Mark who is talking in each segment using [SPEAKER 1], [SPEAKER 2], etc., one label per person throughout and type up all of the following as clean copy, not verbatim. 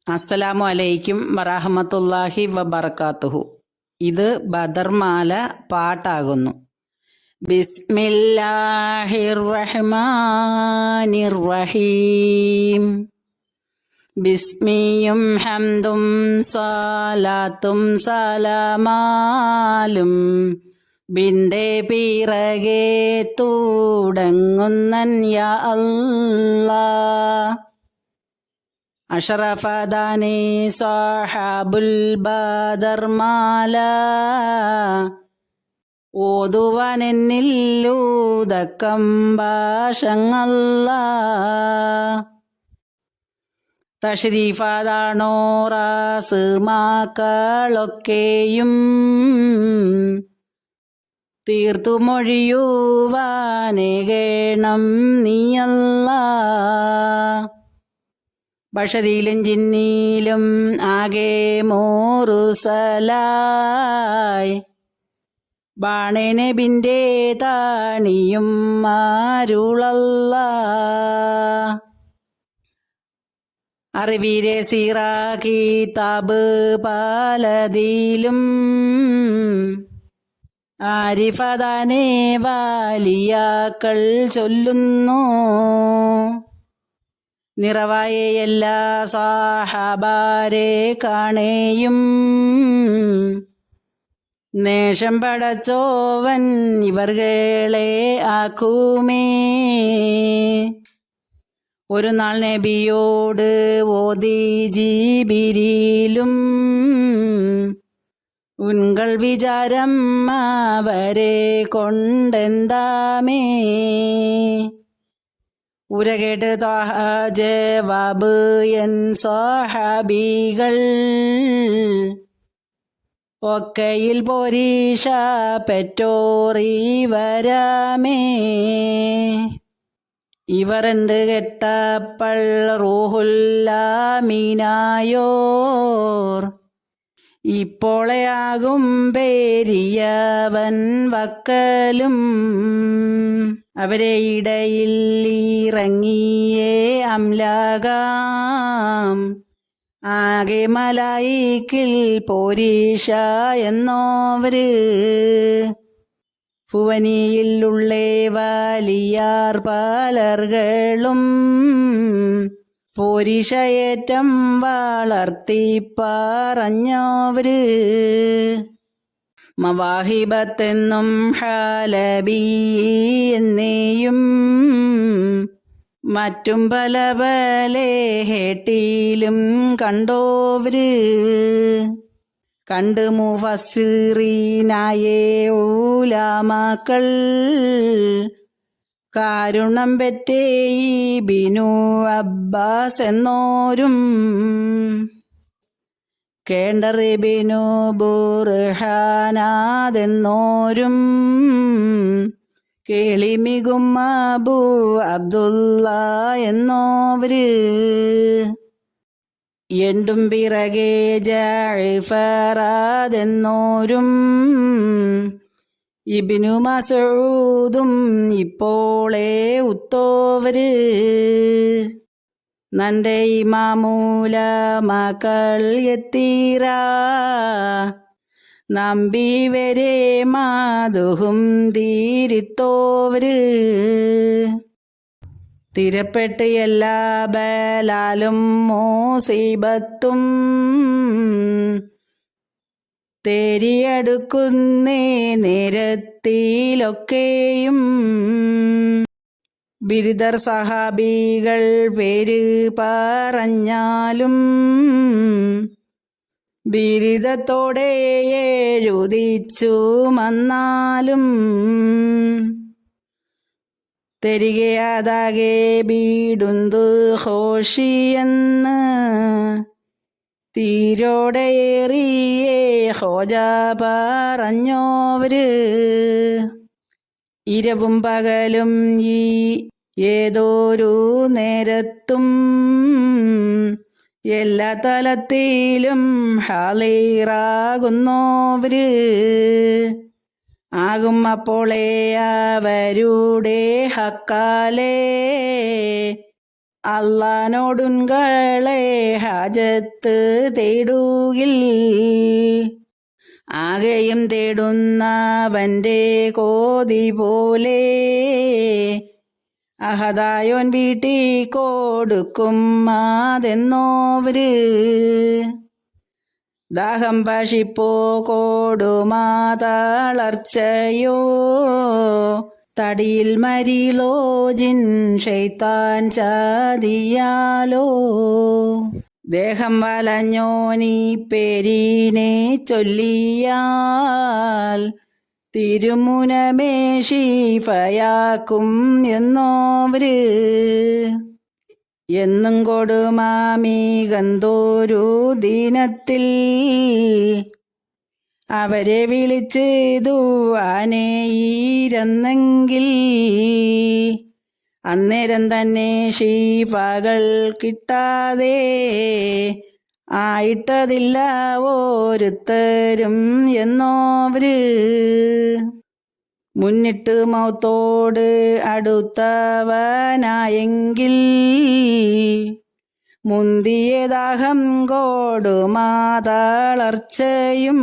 [SPEAKER 1] അസ്സലാമു അലൈക്കും വറഹ്മത്തുള്ളാഹി വബറകാതുഹു. ഇത് ബദർമാല പാട്ടാകുന്നു. ബിസ്മില്ലാഹിർ റഹ്മാനിർ റഹീം. ബിസ്മിയും ഹംദും സ്വലാത്തും സലാമാലും ബിന്റെ പിറകെ തുടങ്ങുന്നൻ യാ അല്ലാഹ്. അഷറഫദാനി സ്വഹാബുൽ ബദർമാല ഓതുവാനെന്നില്ലൂതക്കം ഭാഷങ്ങല്ല. തഷ്രീഫാതാണോ റാസ് മക്കളൊക്കെയും തീർത്തുമൊഴിയുവാനേകേണം നീയല്ല. ബഷരിലും ജിന്നിലും ആകെ മോറുസലായി ബാണനബിന്റെ താണിയും മാരുളല്ല. അറിവിരെ സീറ കിതാബ് പലതിലും ആരിഫദാനെ വാലിയാക്കൾ ചൊല്ലുന്നു. നിറവായ എല്ലാ സാഹബാരെ കാണേയും നേഷം പടച്ചോവൻ ഇവർകളെ ആക്കുമേ. ഒരു നാൾ നബിയോട് ഓതി ജിബിരിലും ഉൻകൾ വിചാരം അവരെ കൊണ്ടെന്താമേ. ഉരകേട്ട് ത്വാഹ ജവാബ് എൻ സ്വഹാബികൾ ഒക്കയിൽ പോരീഷ പെറ്റോറി വരാമേ. ഇവരണ്ട് കെട്ടപ്പൾ റൂഹുല്ലാമീനായോർ ഇപ്പോളെയാകും പേരിയവൻ വക്കലും. അവരെ ഇടയിൽ ഇറങ്ങിയേ അംലാകാം ആകെ മലായിക്കിൽ പോരീഷ എന്നോവര്. ഭുവനിയിലുള്ളേ വലിയാർ പലർകളും പോരീഷയേറ്റം വളർത്തി പറഞ്ഞവര്. മവാഹിബത്തെന്നും ഹലബി എന്നേയും മറ്റും പല പല ഹേട്ടിയിലും കണ്ടോവര്. കണ്ട് മുഫസ്സിറീനായേ ഉലമാക്കൾ കാരുണം പെറ്റേ ഇബ്നു അബ്ബാസ് എന്നോരും കേണ്ടർ ഇബ്നു ബുർഹാനാദെന്നോരും കേളിമികും അബൂ അബ്ദുള്ള എന്നോവര്. എണ്ടും പിറകെ ജഅഫറാദെന്നോരും ഇബ്നു മസ്ഊദും ഇപ്പോളെ ഉത്തോവര്. നന്റെ ഇമാമൂല മക്കൾ എത്തീറ നമ്പി വരെ മാതുഹും തീരിത്തോവര്. തിരപ്പെട്ട് എല്ലാ ബലാലും മോസീബത്തും തേരിയടുക്കുന്നേ നേരത്തിലൊക്കെയും. ബിരുദർ സഹാബികൾ പേര് പറഞ്ഞാലും ബിരുദത്തോടെ എഴുതിച്ചു വന്നാലും തെരികയാതാകെ ബീടുന്തു ഹോഷിയെന്ന് തീരോടെയേറിയേ ഹോജ പറഞ്ഞോവര്. ഇരവും പകലും ഈ ഏതൊരു നേരത്തും എല്ലാ തലത്തിലും ഹാളിറാകുന്നോവര്. ആകും അപ്പോളേ അവരുടെ ഹക്കാലേ അള്ളാനോടുൻകളെ ഹാജത്ത് തേടുകിൽ ആകെയും തേടുന്നവൻ്റെ കോതി പോലെ അഹദായോൻ വീട്ടി കൊടുക്കും അതെന്നോവര് ദാഹം പശിപ്പോ കൊടുമാ തളർച്ചയോ തടിയിൽ മരിലോജിൻ ഷെയ്ത്താൻ ചതിയാലോ ദേഹം വലഞ്ഞോനീ പേരിനെ ചൊല്ലിയാൽ തിരുമുനമേഷിഫയാക്കും എന്നോവര് എന്നും കൊടുമാമി ഗന്തോരു ദിനത്തിൽ അവരെ വിളിച്ച് ദുആനെയിരുന്നെങ്കിൽ അന്നേരം തന്നെ ഷീഫകൾ കിട്ടാതെ ആയിട്ടതില്ല ഓരുത്തരും എന്നോവര് മുന്നിട്ട് മൗത്തോട് അടുത്തവനായെങ്കിൽ മുന്തിയ ദാഹം കൊടുമാ തളർച്ചയും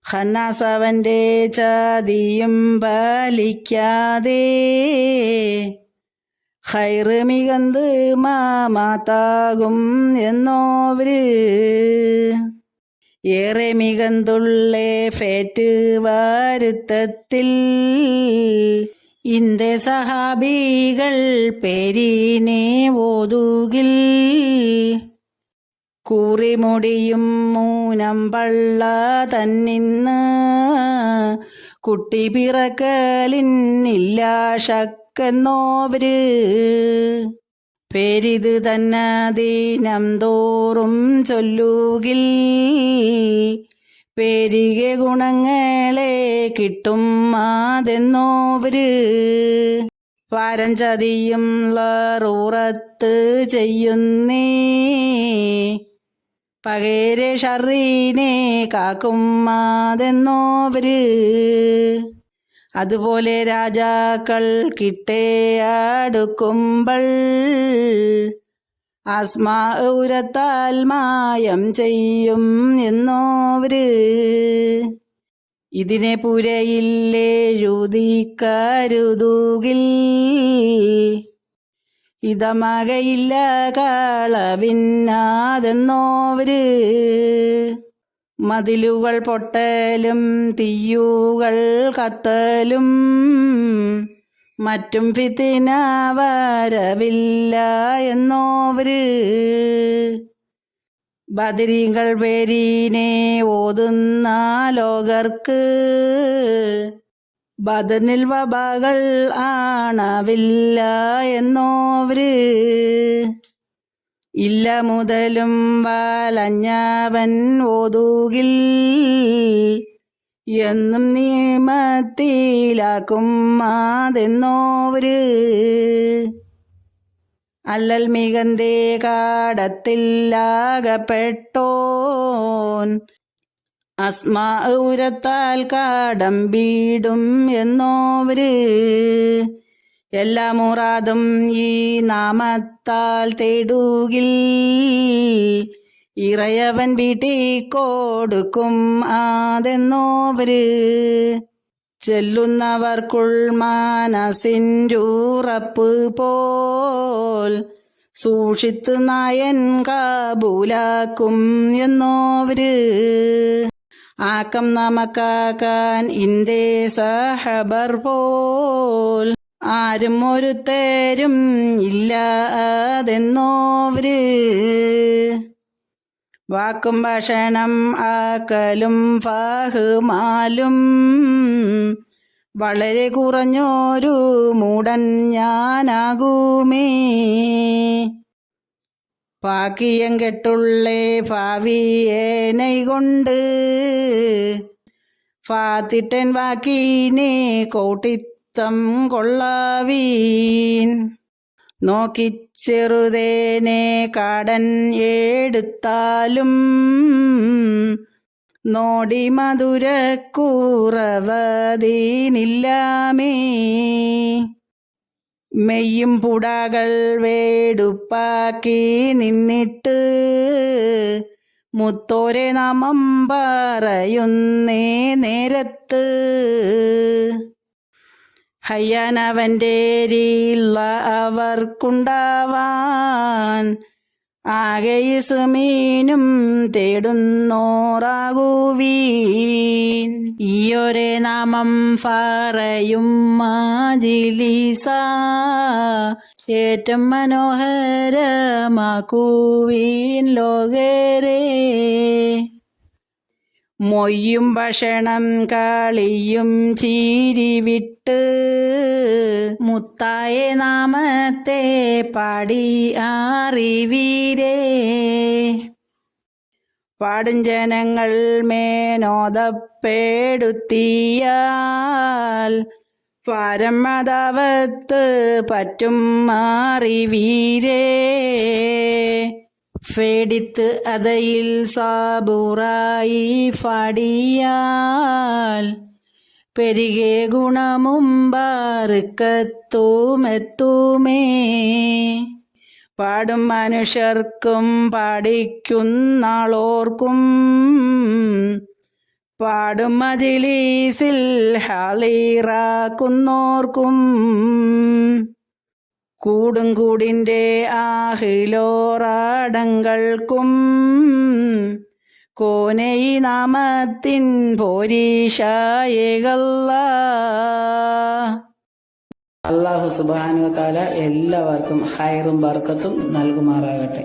[SPEAKER 1] ഖന്നാസവന്റെ ചതിയും പാലിക്കാതെ ഖൈറ് മികന്ത് മാമാത്താകും എന്നോവര് ഏറെ മികന്തുള്ളേ ഫേറ്റ് വരുത്തത്തിൽ ഇന്ത്യ സഹാബികൾ പേരിനെ ഓതുകിൽ കൂറിമുടിയും മൂനം പള്ള തന്നിന്ന് കുട്ടി പിറക്കലിന്നില്ല ഷക്കെന്നോവര് പേരിത് തന്നെ ദിനം തോറും ചൊല്ലുകിൽ പേരികെ ഗുണങ്ങളെ കിട്ടും അതെന്നോവര് പാരഞ്ചതിയും ലറൂറത്ത് ചെയ്യുന്നേ പകരെ ഷറീനെ കാക്കും അതെന്നോവര് അതുപോലെ രാജാക്കൾ കിട്ടേ അടുക്കുമ്പോൾ ആസ്മാ ഉരത്താൽ മായം ചെയ്യും എന്നോവര് ഇതിനെ പുരയില്ലെഴുതിക്കരുതുകിൽ ഇതമകയില്ല കളവിന്നാതെന്നോവര് മതിലുകൾ പൊട്ടലും തീയുകൾ കത്തലും മറ്റും ഫിത്തിന വരവില്ല എന്നോവര് ബദരീങ്ങൾ പേരിനെ ഓതുന്ന ലോകർക്ക് ബദനിൽ വബകൾ ആണവില്ല എന്നോവര് ഇല്ല മുതലും വലഞ്ഞവൻ ഓതുകിൽ എന്നും നിയമത്തിലാക്കും അതെന്നോവര് അല്ലൽ മികന്തേ കാടത്തിലാകപ്പെട്ടോൻ അസ്മാ ഉരത്താൽ കാടമ്പീടും എന്നോവര് എല്ലാ മുറാദും ഈ നാമത്താൽ തേടുകിൽ ഇറയവൻ വീട്ടി കൊടുക്കും അതെന്നോവര് ചെല്ലുന്നവർക്കുൾ മനസ്സിൻ്റുറപ്പ് പോൽ സൂക്ഷിത്ത് നായൻ കാബൂലാക്കും എന്നോവര് ആക്കം നമുക്കാക്കാൻ ഇന്ത്യ സഹബർ പോൽ ആരും ഒരുത്തരും ഇല്ല അതെന്നോവര് വാക്കും ഭക്ഷണം ആക്കലും ഫഹ്മാലും വളരെ കുറഞ്ഞൊരു മൂടൻ ഞാനാകുമേ പാക്കിയം കെട്ടുള്ളേ ഭാവിയേനൈ കൊണ്ട് ഫാത്തിട്ടൻ വാക്കീനെ കോട്ടിത്തം കൊള്ളാവീൻ നോക്കിച്ചെറുതേനെ കാടൻ എടുത്താലും നോടി മധുരക്കുറവതീനില്ലാമേ മെയ്യും പുടകൾ വേടുപ്പാക്കി നിന്നിട്ട് മുത്തോരെ നാമം പറയുന്നേ നേരത്ത് ഹയ്യാനവൻ്റെ അവർക്കുണ്ടാവാൻ ആകെയുസുമീനും തേടുന്നോറാകുവീൻ ഈയൊരേ നാമം ഫറയും മാജിലിസ ഏറ്റം മനോഹരമാക്കുവീൻ ലോകരെ മൊയ്യും ഭക്ഷണം കളിയും ചീരിവിട്ട് മുത്തായ നാമത്തെ പാടി അറിവീരേ പാടും ജനങ്ങൾ മേനോദപ്പെടുത്തിയാൽ പരമദാവത്ത് പറ്റും അറിവീരേ ഫേടിത്ത് അതയിൽ സാബുറായി ഫടിയാൽ പെരികെ ഗുണമും ബാറുക്കത്തുമെത്തുമേ പാടും മനുഷ്യർക്കും പാടിക്കുന്നാളോർക്കും പാടും മജിലീസിൽ ഹാളിറാക്കുന്നോർക്കും കൂടും കൂടിൻ്റെ ആഹിലോറാടങ്ങൾക്കും കോനൈ നാമത്തിൻ പോരീഷായേകല്ലാ. അല്ലാഹു സുബ്ഹാനഹു വ തആല എല്ലാവർക്കും ഹൈറും ബർക്കത്തും നൽകുമാറാകട്ടെ.